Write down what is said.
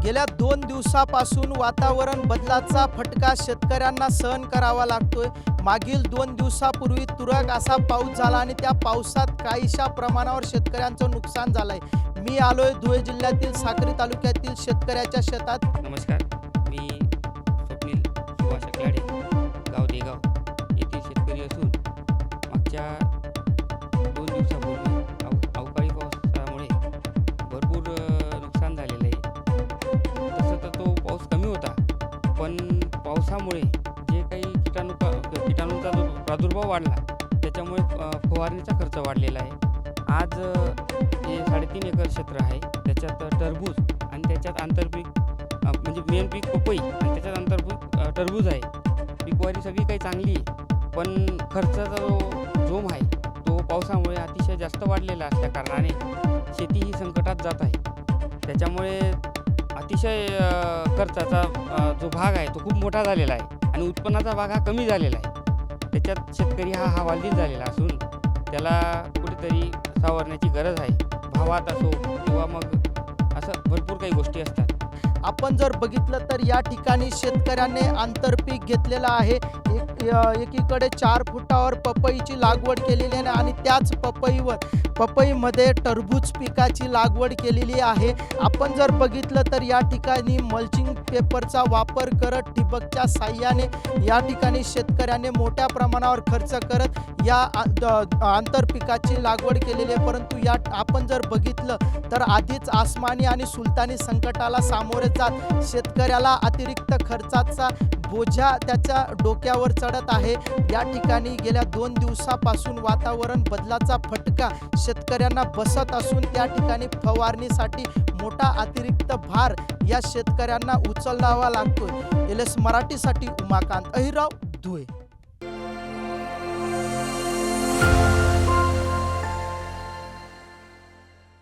गेल्या 2 दिवसापासून वातावरण बदलाचा फटका शेतकऱ्यांना सहन करावा लागतोय। मागील 2 दिवसापूर्वी तुरळक असा पाऊस झाला आणि त्या पावसात काहीशा प्रमाणावर शेतकऱ्यांचं नुकसान झालंय। मी आलोय धुळे जिल्ह्यातील साक्री तालुक्यातील शेतकऱ्याच्या शेतात। नमस्कार, मी स्वप्नील सुभाष अकलाडे, गाव देगाव येथील शेतकरी असून मागच्या 2 दिवसापूर्वी अवकाळी पावसामुळे भरपूर नुकसान झालेलं आहे। तसं तर तो पाऊस कमी होता, पण पावसामुळे जे काही किटाणूंचा जो प्रादुर्भाव वाढला त्याच्यामुळे फवारणीचा खर्च वाढलेला आहे। आज हे 3.5 एकर क्षेत्र आहे, त्याच्यात टरबूज आणि त्याच्यात आंतरपीक म्हणजे मेन पीक पपई आणि त्याच्यात आंतरपीक टरबूज आहे। पीकवारी सगळी काही चांगली आहे, पण खर्चाचा जो जोम आहे तो पावसामुळे अतिशय जास्त वाढलेला असल्या कारणाने शेती ही संकटात जात आहे। त्याच्यामुळे अतिशय खर्चाचा जो भाग आहे तो खूप मोठा झालेला आहे आणि उत्पन्नाचा भाग हा कमी झालेला आहे। त्याच्यात शेतकरी हा हवालदिल झालेला असून त्याला कुठेतरी सावरण्याची गरज आहे। भावात असो किंवा मग असं भरपूर काही गोष्टी असतात। आपण जर बघितलं तर या ठिकाणी शेतकऱ्यांनी आंतरपीक घेतलेलं आहे। एकीकडे 4 फुटावर पपईची लागवड केलेली आहे आणि त्याच पपईमध्ये टरबूज पिकाची लागवड केलेली आहे। आपण जर बघितलं तर या ठिकाणी मल्चिंग पेपरचा वापर करत ठिबकच्या साहाय्याने या ठिकाणी शेतकऱ्याने मोठ्या प्रमाणावर खर्च करत या आंतरपिकाची लागवड केलेली आहे। परंतु या आपण जर बघितलं तर आधीच आसमानी आणि सुलतानी संकटाला सामोरे जात शेतकऱ्याला अतिरिक्त खर्चाचा बोजा त्याच्या डोक्यावर चढत आहे। या ठिकाणी गेल्या 2 दिवसापासून वातावरण बदलाचा फटका शेतकऱ्यांना बसत असून त्या ठिकाणी फवारणीसाठी मोठा अतिरिक्त भार या शेतकऱ्यांना उचलावा लागतोय। LS मराठीसाठी उमाकांत अहिराव, धुळे।